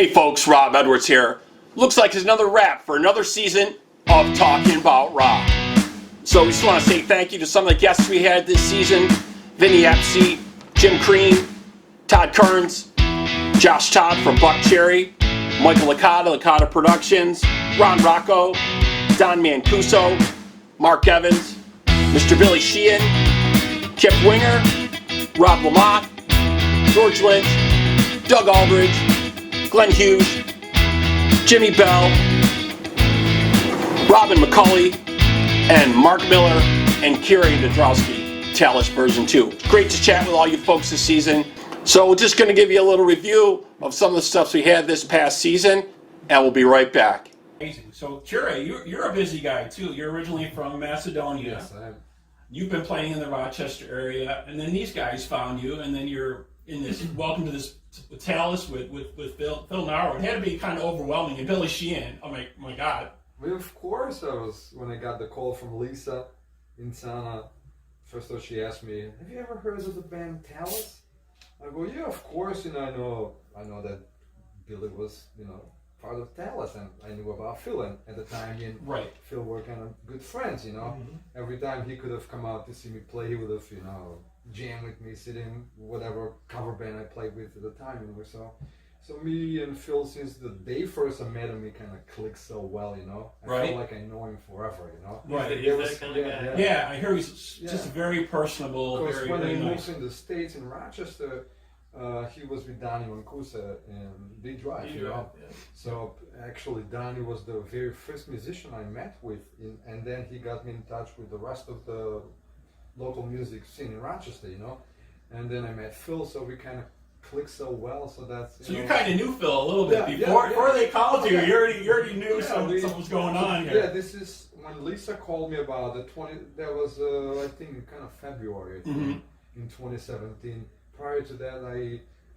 Hey folks, Rob Edwards here. Looks like it's another wrap for another season of Talkin Bout Rob. So we just want to say thank you to some of the guests we had this season. Vinny Epsey, Jim Crean, Todd Kearns, Josh Todd from Buck Cherry, Michael Licata, Licata Productions, Ron Rocco, Don Mancuso, Mark Evans, Mr. Billy Sheehan, Kip Winger, Rob Lamont, George Lynch, Doug Aldridge, Glenn Hughes, Jimmy Bell, Robin McCulley, and Mark Miller and Kiri Nadrowski, Talus version 2. Great to chat with all you folks this season. So we're just going to give you a little review of some of the stuff we had this past season, and we'll be right back. Amazing. So Kiri, you're a busy guy too. You're originally from Macedonia. Yes, I am. You've been playing in the Rochester area, and then these guys found you, and then you're in this welcome to this Talus with Phil Narrow. It had to be kind of overwhelming. And Billy Sheehan, oh my God. Well, of course, when I got the call from Lisa in Sana. First of all, she asked me, "Have you ever heard of the band Talus?" I go, "Yeah, of course. I know that Billy was, part of Talus, and I knew about Phil, and at the time he and Phil were kind of good friends, Every time he could have come out to see me play, he would have, jammed with me, sitting whatever cover band I played with at the time, So me and Phil, since the day first I met him, we kind of clicked so well, I feel like I know him forever, Right. He's that kind of guy. Yeah, I hear he's just very personable. Because when very I nice. moved in the States, in Rochester, he was with Donnie Mancuso and Big Drive, Yeah. So actually, Donnie was the very first musician I met with, and then he got me in touch with the rest of the local music scene in Rochester, And then I met Phil, so we kind of clicked so well. So that's you kind of knew Phil a little bit before they called you. You already knew something was going on here. Yeah, this is when Lisa called me about the 20. That was I think kind of February in 2017. Prior to that,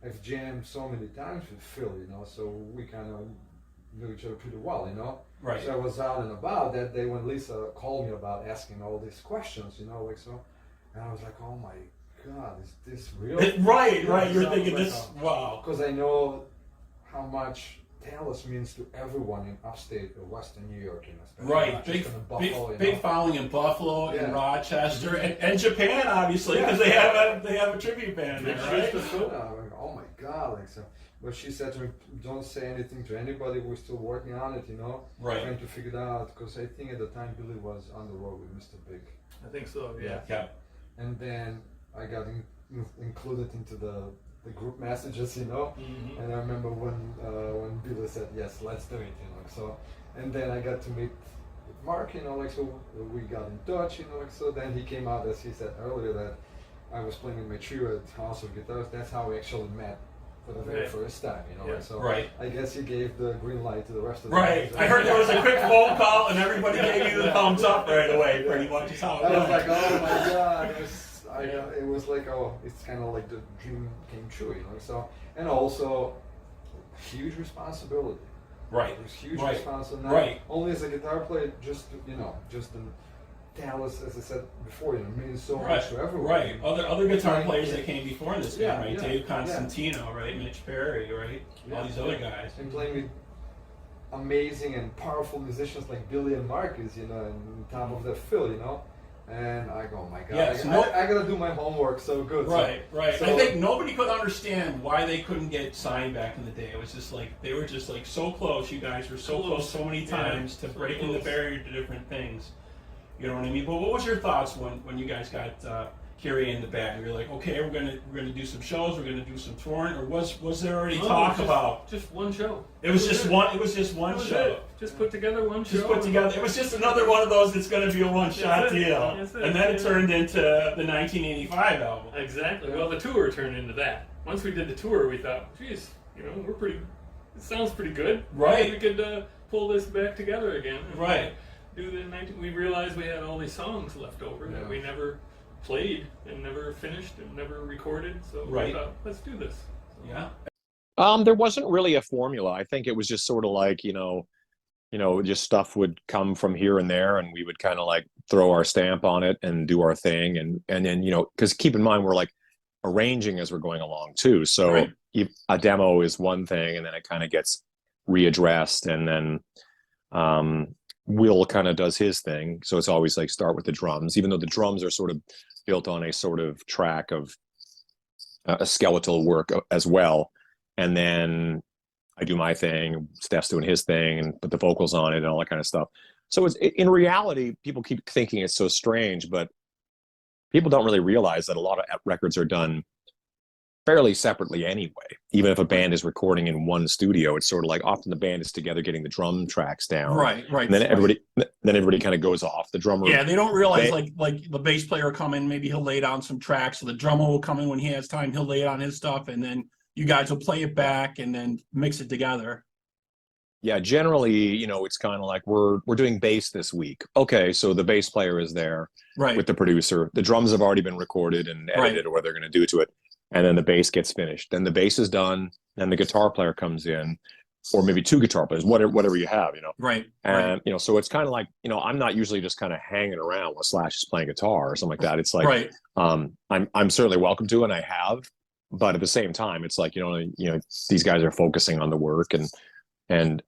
I've jammed so many times with Phil, so we kind of knew each other pretty well, Right. So I was out and about that day when Lisa called me about asking all these questions, and I was like, oh my God, is this real? Right. You're thinking this, wow. Because I know how much Talus means to everyone in upstate or Western New York, Right, big following in Buffalo, in Rochester, and Japan, obviously, because they have a tribute band there, right? Oh my God, but she said to me, "Don't say anything to anybody. We're still working on it, Right. Trying to figure it out." Because I think at the time Billy was on the road with Mr. Big. I think so. Yeah. And then I got included into the group messages, And I remember when Billy said, "Yes, let's do it," So, and then I got to meet Mark, so we got in touch, So then he came out, as he said earlier, that I was playing in my trio at House of Guitars. That's how we actually met for the very first time, So I guess he gave the green light to the rest of the Right. I heard there was a quick phone call and everybody gave you the thumbs up right away, pretty much is how it I was. was like, oh my God. It was like, it's kind of like the dream came true, So, and also, huge responsibility. Right. It was huge responsibility. Not only as a guitar player, just in Talus, as I said before, means so much to everyone. Right. Other guitar players that came before in this band, right? Dave Constantino, right? Mitch Perry, right? All these other guys. And playing with amazing and powerful musicians like Billy and Marcus, and on top of that Phil, And I go, oh my God, I gotta do my homework so good. Right. So, I think nobody could understand why they couldn't get signed back in the day. It was just like, they were just like so close. You guys were so close so many times to breaking the barrier to different things. You know what I mean? But what was your thoughts when you guys got Kiri in the band? You're like, okay, we're gonna do some shows, we're gonna do some touring, or was there already talk about just one show? It was just one show. Just put together one show. It was just another one of those that's going to be a one-shot deal. And then it turned into the 1985 album. Exactly. Well, the tour turned into that. Once we did the tour, we thought, geez, we're pretty. It sounds pretty good. Right. We could pull this back together again. Right. We realized we had all these songs left over that we never played and never finished and never recorded. So we thought, let's do this. So. Yeah. There wasn't really a formula. I think it was just sort of like, just stuff would come from here and there, and we would kind of like throw our stamp on it and do our thing. And then, because keep in mind, we're like arranging as we're going along too. So Right. a demo is one thing, and then it kind of gets readdressed, and then Will kind of does his thing. So it's always like start with the drums, even though the drums are sort of built on a sort of track of a skeletal work as well. And then I do my thing, Steph's doing his thing, and put the vocals on it and all that kind of stuff. So it's, in reality, people keep thinking it's so strange, but people don't really realize that a lot of records are done fairly separately anyway. Even if a band is recording in one studio, it's sort of like often the band is together getting the drum tracks down. Right. And then everybody kind of goes off. The drummer. Yeah, they don't realize like the bass player will come in, maybe he'll lay down some tracks. So the drummer will come in when he has time, he'll lay on his stuff, and then you guys will play it back and then mix it together. Yeah, generally, it's kind of like we're doing bass this week. Okay, so the bass player is there with the producer. The drums have already been recorded and edited, or what they're going to do to it. And then the bass gets finished. Then the bass is done. Then the guitar player comes in, or maybe two guitar players, whatever you have, Right. And, so it's kind of like, I'm not usually just kind of hanging around while Slash is playing guitar or something like that. It's like, I'm certainly welcome to, and I have, but at the same time, it's like, these guys are focusing on the work, and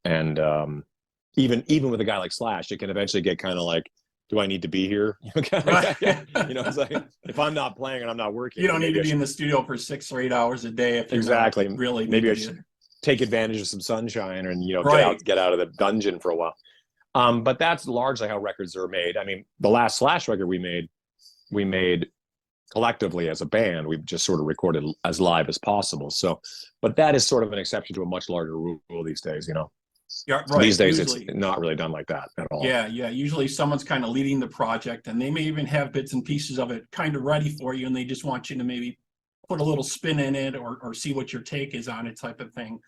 even with a guy like Slash, it can eventually get kind of like, do I need to be here? It's like, if I'm not playing and I'm not working, you don't need to be in the studio for 6 or 8 hours a day. If exactly, really, maybe I should take advantage of some sunshine and get out of the dungeon for a while. But that's largely how records are made. I mean, the last Slash record we made collectively as a band. We've just sort of recorded as live as possible. So, but that is sort of an exception to a much larger rule these days. Yeah, right. These days, usually, it's not really done like that at all. Yeah. Usually someone's kind of leading the project, and they may even have bits and pieces of it kind of ready for you, and they just want you to maybe put a little spin in it or see what your take is on it, type of thing.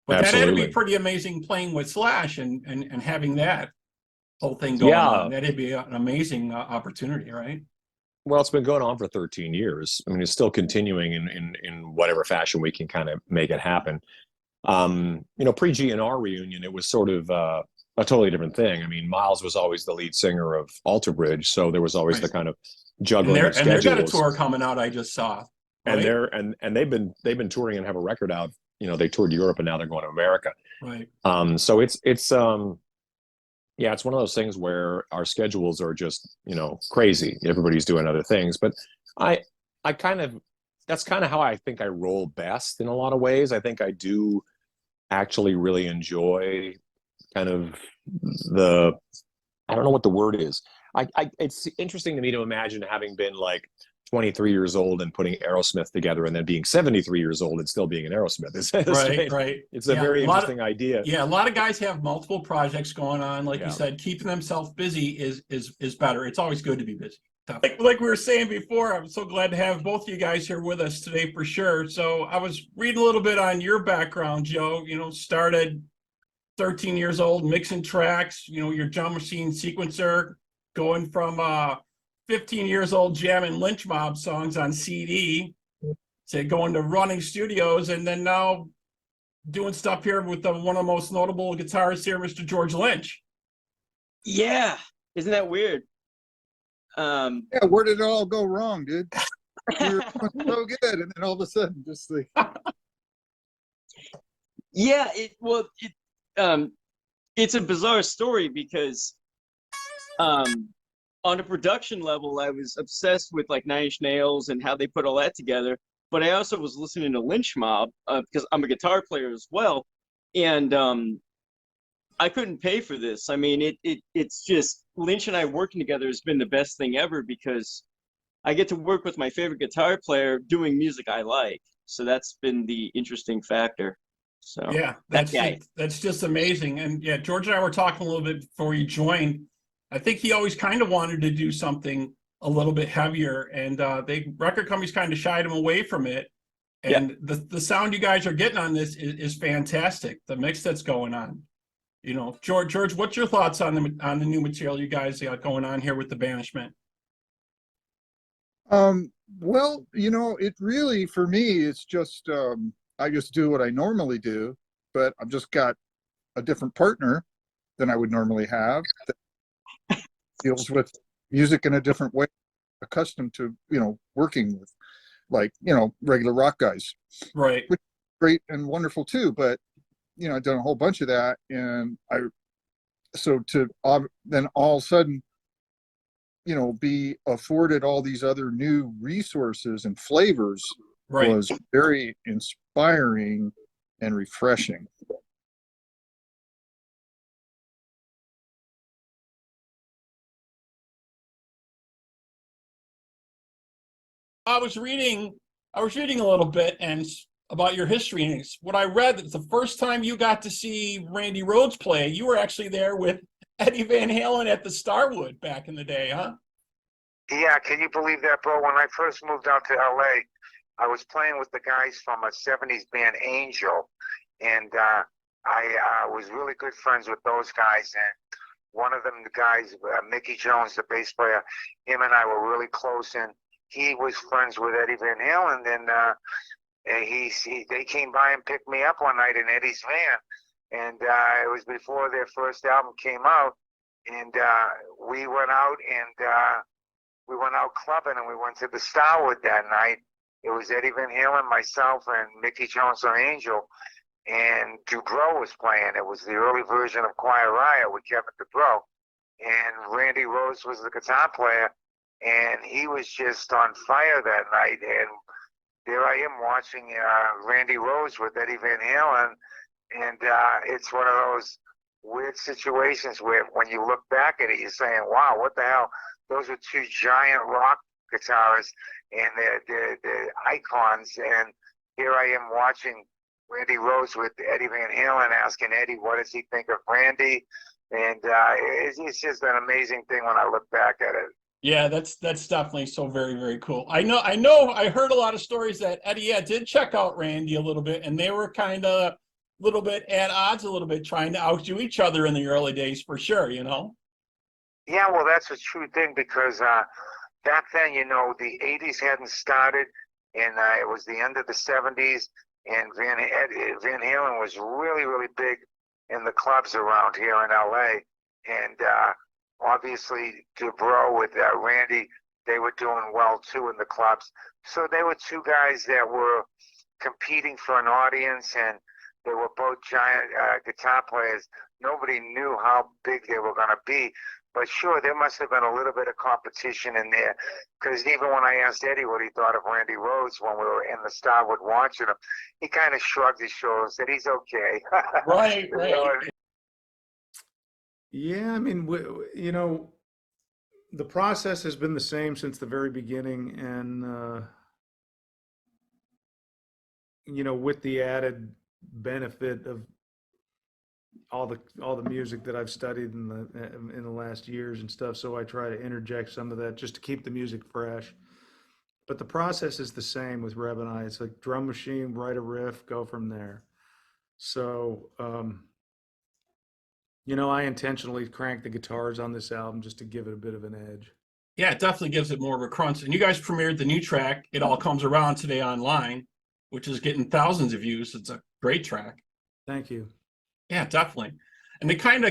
But that had to be pretty amazing playing with Slash and having that whole thing going on. That'd be an amazing opportunity, right? Well, it's been going on for 13 years. I mean, it's still continuing in whatever fashion we can kind of make it happen. Pre-GNR reunion, it was sort of a totally different thing. I mean, Miles was always the lead singer of Alter Bridge, so there was always the kind of juggling of schedules. And they've got a tour coming out, I just saw. Right? And they've been touring and have a record out. They toured Europe, and now they're going to America. Right. So it's one of those things where our schedules are just, crazy. Everybody's doing other things, but that's kind of how I think I roll best in a lot of ways. I think I do actually really enjoy kind of I don't know what the word is. It's interesting to me to imagine having been like 23 years old and putting Aerosmith together, and then being 73 years old and still being an Aerosmith. Right. It's a very interesting idea. Yeah, a lot of guys have multiple projects going on. Like you said, keeping themselves busy is better. It's always good to be busy. Like we were saying before, I'm so glad to have both of you guys here with us today for sure. So I was reading a little bit on your background, Joe. Started 13 years old, mixing tracks, your drum machine sequencer, going from 15 years old jamming Lynch Mob songs on CD to going to running studios, and then now doing stuff here with one of the most notable guitarists here, Mr. George Lynch. Yeah, isn't that weird? Yeah, where did it all go wrong, dude? You were so good, and then all of a sudden, just like it's a bizarre story because on a production level, I was obsessed with like Nine Inch Nails and how they put all that together. But I also was listening to Lynch Mob because I'm a guitar player as well, and I couldn't pay for this. I mean, it's just Lynch and I working together has been the best thing ever because I get to work with my favorite guitar player doing music I like. So that's been the interesting factor. So yeah, that's just amazing. And yeah, George and I were talking a little bit before you joined. I think he always kind of wanted to do something a little bit heavier, and the record companies kind of shied him away from it. And the sound you guys are getting on this is fantastic. The mix that's going on. George, what's your thoughts on the new material you guys got going on here with the Banishment? Well, it really, for me, it's just I just do what I normally do, but I've just got a different partner than I would normally have that deals with music in a different way, accustomed to, working with. like, regular rock guys, Right. which is great and wonderful too. But, I've done a whole bunch of that. And so to then all of a sudden, be afforded all these other new resources and flavors Right. was very inspiring and refreshing. I was reading I was reading a little bit and about your history, and what I read that the first time you got to see Randy Rhoads play, you were actually there with Eddie Van Halen at the Starwood back in the day, huh? Yeah, can you believe that, bro? When I first moved out to LA, I was playing with the guys from a 70s band, Angel, and I was really good friends with those guys. And one of them, the guys, Mickey Jones, the bass player, him and I were really close, and he was friends with Eddie Van Halen. And they came by and picked me up one night in Eddie's van, and it was before their first album came out, and we went out and we went out clubbing, and we went to the Starwood that night. It was Eddie Van Halen, myself, and Mickey Jones on Angel, and Dubrow was playing. It was the early version of Quiet Riot with Kevin Dubrow, and Randy Rhoads was the guitar player, and he was just on fire that night. And there I am watching Randy Rhoads with Eddie Van Halen, and it's one of those weird situations where when you look back at it, you're saying, wow, what the hell? Those were two giant rock guitarists, and they're icons. And here I am watching Randy Rhoads with Eddie Van Halen, asking Eddie, what does he think of Randy? And it's just an amazing thing when I look back at it. Yeah, that's definitely so very, very cool. I heard a lot of stories that Eddie did check out Randy a little bit, and they were kind of a little bit at odds, a little bit trying to outdo each other in the early days for sure, Yeah, well, that's a true thing because back then, the 80s hadn't started, and it was the end of the 70s, and Van Halen was really, really big in the clubs around here in LA. And obviously, Dubrow with Randy, they were doing well too in the clubs. So they were two guys that were competing for an audience, and they were both giant guitar players. Nobody knew how big they were going to be. But sure, there must have been a little bit of competition in there, because even when I asked Eddie what he thought of Randy Rhoads when we were in the Starwood watching him, he kind of shrugged his shoulders, said he's okay. Right, You right. know what I mean? Yeah, I mean, the process has been the same since the very beginning, and with the added benefit of all the music that I've studied in the last years and stuff, so I try to interject some of that just to keep the music fresh. But the process is the same with Reb and I. It's like drum machine, write a riff, go from there. So, I intentionally cranked the guitars on this album just to give it a bit of an edge. Yeah, it definitely gives it more of a crunch. And you guys premiered the new track, It All Comes Around, today online, which is getting thousands of views. It's a great track. Thank you. Yeah, definitely. And it kind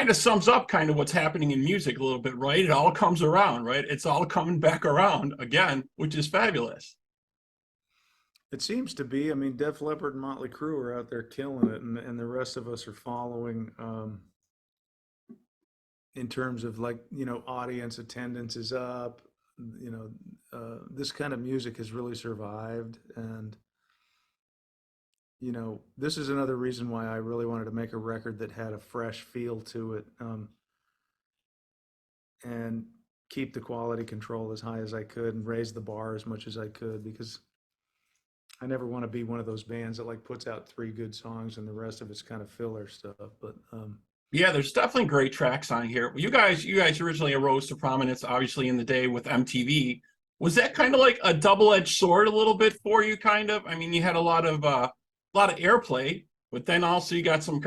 of sums up kind of what's happening in music a little bit, right? It all comes around, right? It's all coming back around again, which is fabulous. It seems to be. I mean, Def Leppard and Motley Crue are out there killing it, and the rest of us are following. In terms of audience attendance is up. This kind of music has really survived, and this is another reason why I really wanted to make a record that had a fresh feel to it, and keep the quality control as high as I could and raise the bar as much as I could, because I never want to be one of those bands that puts out 3 good songs and the rest of it's kind of filler stuff. But Yeah, there's definitely great tracks on here. You guys originally arose to prominence, obviously, in the day with MTV. Was that kind of like a double-edged sword a little bit for you, kind of? I mean, you had a lot of airplay, but then also you got some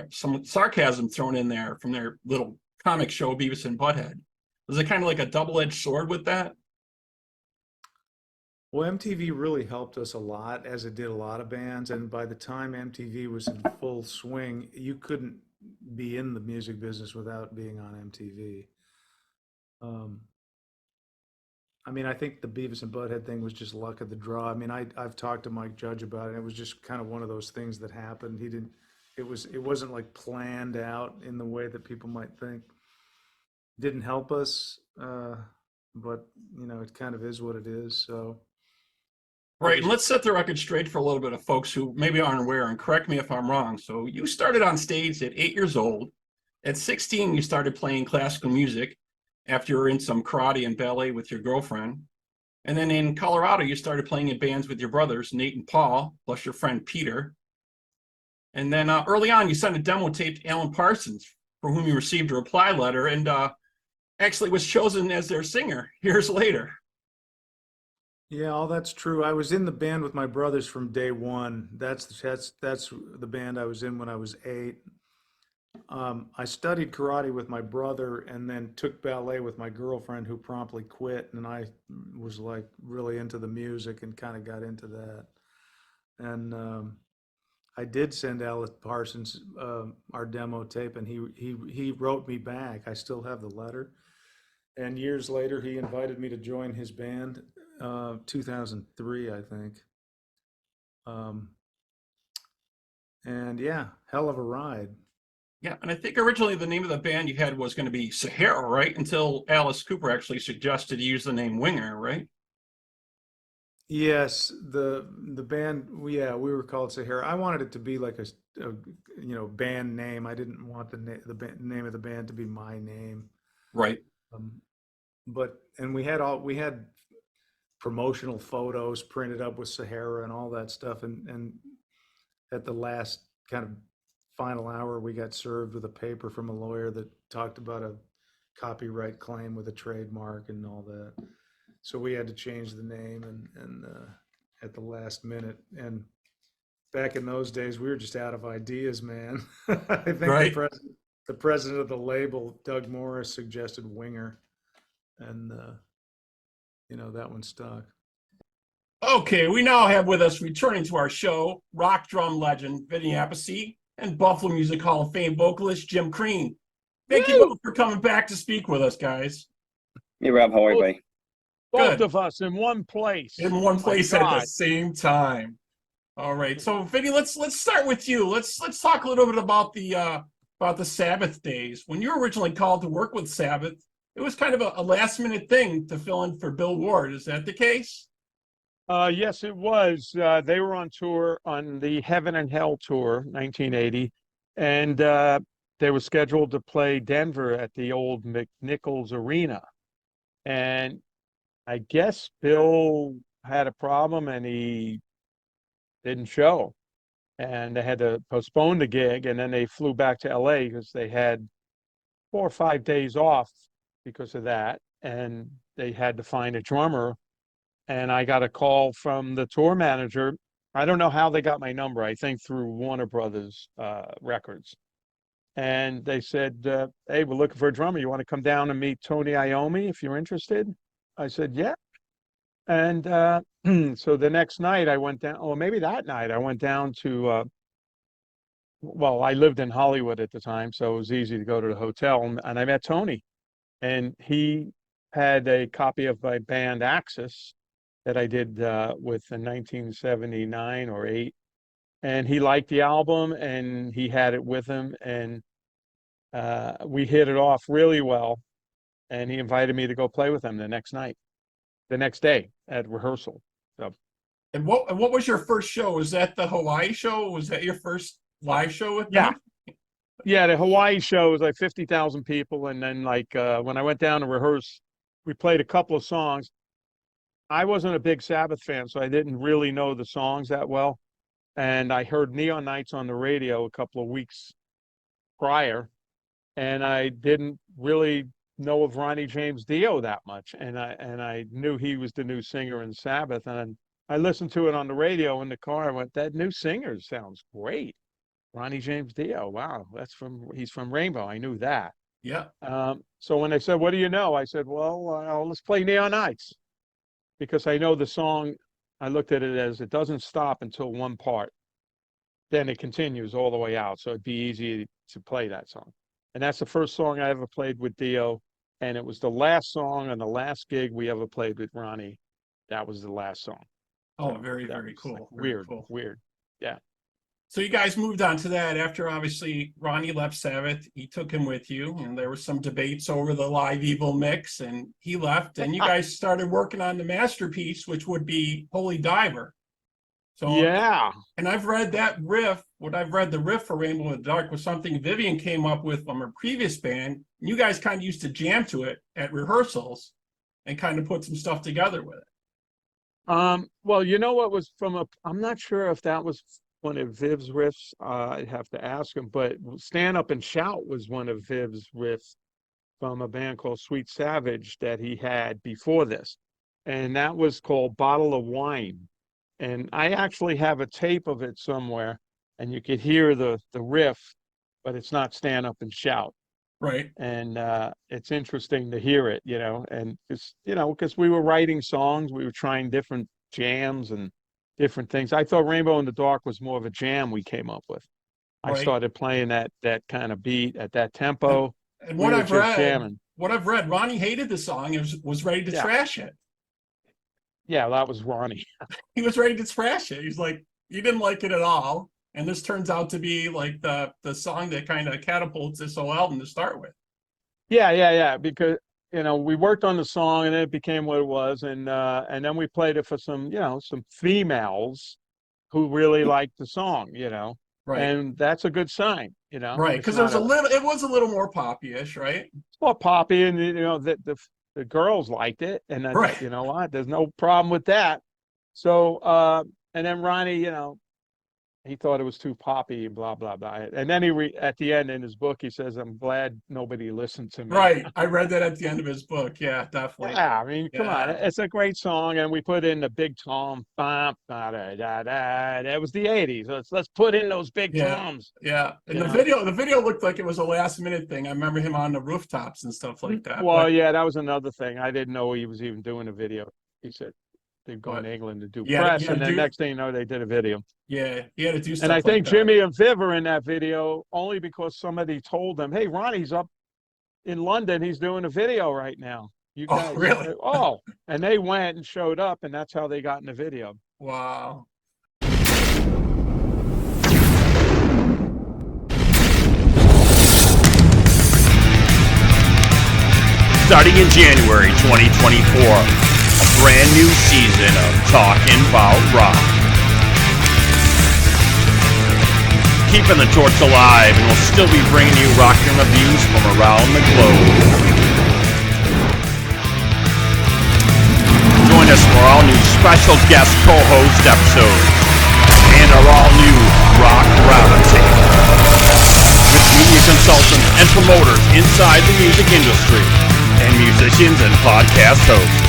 sarcasm thrown in there from their little comic show, Beavis and Butthead. Was it kind of like a double-edged sword with that? Well, MTV really helped us a lot, as it did a lot of bands. And by the time MTV was in full swing, you couldn't be in the music business without being on MTV. I mean, I think the Beavis and Butthead thing was just luck of the draw. I mean, I've talked to Mike Judge about it. It was just kind of one of those things that happened. He didn't. It wasn't like planned out in the way that people might think. Didn't help us, but it kind of is what it is. So Right, and let's set the record straight for a little bit of folks who maybe aren't aware, and correct me if I'm wrong. So you started on stage at 8 years old. At 16, you started playing classical music after you were in some karate and ballet with your girlfriend. And then in Colorado, you started playing in bands with your brothers, Nate and Paul, plus your friend Peter. And then early on, you sent a demo tape to Alan Parsons, for whom you received a reply letter, and actually was chosen as their singer years later. yeah, all that's true. I was in the band with my brothers from day one. That's the band I was in when I was 8. I studied karate with my brother and then took ballet with my girlfriend, who promptly quit. And I was like really into the music and kind of got into that. And I did send Alice Parsons our demo tape, and he wrote me back. I still have the letter. And years later, he invited me to join his band, 2003, I think. And yeah, hell of a ride. Yeah, and I think originally the name of the band you had was going to be Sahara, right? Until Alice Cooper actually suggested you use the name Winger, right? Yes, the band, we were called Sahara. I wanted it to be like a band name. I didn't want the name of the band to be my name. Right. And we had promotional photos printed up with Sahara and all that stuff. And at the last kind of final hour, we got served with a paper from a lawyer that talked about a copyright claim with a trademark and all that. So we had to change the name and at the last minute. And back in those days, we were just out of ideas, man. I think Right. the president of the label, Doug Morris, suggested Winger, and that one stuck. Okay, we now have with us, returning to our show, rock drum legend Vinny Appice and Buffalo Music Hall of Fame vocalist Jim Crean. Thank you both for coming back to speak with us, guys. Hey, Rob, how are you, buddy? Good. Both of us in one place. In one place at the God. same time. All right, so Vinny, let's start with you. Let's talk a little bit about the Sabbath days. When you were originally called to work with Sabbath, it was kind of a last minute thing to fill in for Bill Ward. Is that the case? Yes, it was. They were on tour on the Heaven and Hell tour, 1980, and they were scheduled to play Denver at the old McNichols Arena. And I guess Bill had a problem and he didn't show. And they had to postpone the gig, and then they flew back to LA because they had 4 or 5 days off because of that. And they had to find a drummer. And I got a call from the tour manager. I don't know how they got my number. I think through Warner Brothers Records. And they said, hey, we're looking for a drummer. You want to come down and meet Tony Iommi if you're interested? I said, yeah. And so the next night I went down, or maybe that night I went down to, well, I lived in Hollywood at the time, so it was easy to go to the hotel. And I met Tony. And he had a copy of my band Axis that I did with in 1979 or 8. And he liked the album and he had it with him. And we hit it off really well. And he invited me to go play with him the next day at rehearsal. So. And what was your first show? Was that the Hawaii show? Was that your first live show with them? Yeah, the Hawaii show was like 50,000 people. And then when I went down to rehearse, we played a couple of songs. I wasn't a big Sabbath fan, so I didn't really know the songs that well. And I heard Neon Nights on the radio a couple of weeks prior, and I didn't really know of Ronnie James Dio that much. And I knew he was the new singer in Sabbath. And I listened to it on the radio in the car. I went, that new singer sounds great. Ronnie James Dio. Wow, he's from Rainbow. I knew that. Yeah. So when they said, what do you know? I said, well, let's play Neon Nights. Because I know the song, I looked at it as it doesn't stop until one part. Then it continues all the way out. So it'd be easy to play that song. And that's the first song I ever played with Dio. and it was the last song on the last gig we ever played with Ronnie. That was the last song. Oh, So very, that very was, cool. like, Very weird, cool. weird. Yeah. So you guys moved on to that after obviously Ronnie left Sabbath. He took him with you, and there were some debates over the Live Evil mix, and he left, and you guys started working on the masterpiece, which would be Holy Diver. So Yeah. and I've read that riff. What I've read, the riff for Rainbow in the Dark was something Vivian came up with from her previous band. And you guys kind of used to jam to it at rehearsals and kind of put some stuff together with it. Well, you know what was I'm not sure if that was one of Viv's riffs. I'd have to ask him, but Stand Up and Shout was one of Viv's riffs from a band called Sweet Savage that he had before this. And that was called Bottle of Wine. And I actually have a tape of it somewhere, and you could hear the riff, but it's not Stand Up and Shout. Right. And it's interesting to hear it, and it's, because we were writing songs, we were trying different jams and different things. I thought Rainbow in the Dark was more of a jam we came up with. I Right. started playing that kind of beat at that tempo. And We what were I've just read, jamming. Ronnie hated the song and was ready to Yeah. trash it. Yeah, that was Ronnie. He was ready to trash it. He's like, you didn't like it at all. And this turns out to be like the song that kind of catapults this whole album to start with. Yeah. Because we worked on the song and then it became what it was, and then we played it for some females who really liked the song, Right. and that's a good sign, Right. It's Because not it was a little more poppy-ish, right? more poppy, and the girls liked it, and I Right. thought, you know what, there's no problem with that. So and then Ronnie, he thought it was too poppy, blah blah blah. And then at the end in his book, he says, "I'm glad nobody listened to me." Right. I read that at the end of his book. Yeah, definitely. Yeah, I mean, come on, Yeah. it's a great song, and we put in the big tom, bum, da da da da. That was the '80s. Let's put in those big Yeah. toms. Yeah. And You the know? video looked like it was a last minute thing. I remember him on the rooftops and stuff like that. Well, but, yeah, that was another thing. I didn't know he was even doing a video. He said they'd go But, to England to do yeah, press, yeah, and then dude. next thing you know, they did a video. yeah, he had to do stuff And I like think that. Jimmy and Viv are in that video only because somebody told them, "Hey, Ronnie's up in London. He's doing a video right now. You Oh, guys." really? Oh, and they went and showed up, and that's how they got in the video. Wow. Starting in January 2024, a brand new season of Talkin Bout Rock. Keeping the torch alive, and we'll still be bringing you rockin' reviews from around the globe. Join us for all new special guest co-host episodes and our all-new Rock Roundtable with media consultants and promoters inside the music industry and musicians and podcast hosts.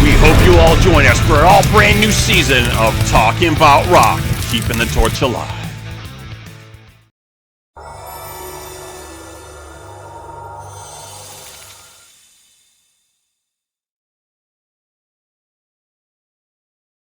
We hope you all join us for an all brand new season of Talkin Bout Rock, keeping the torch alive.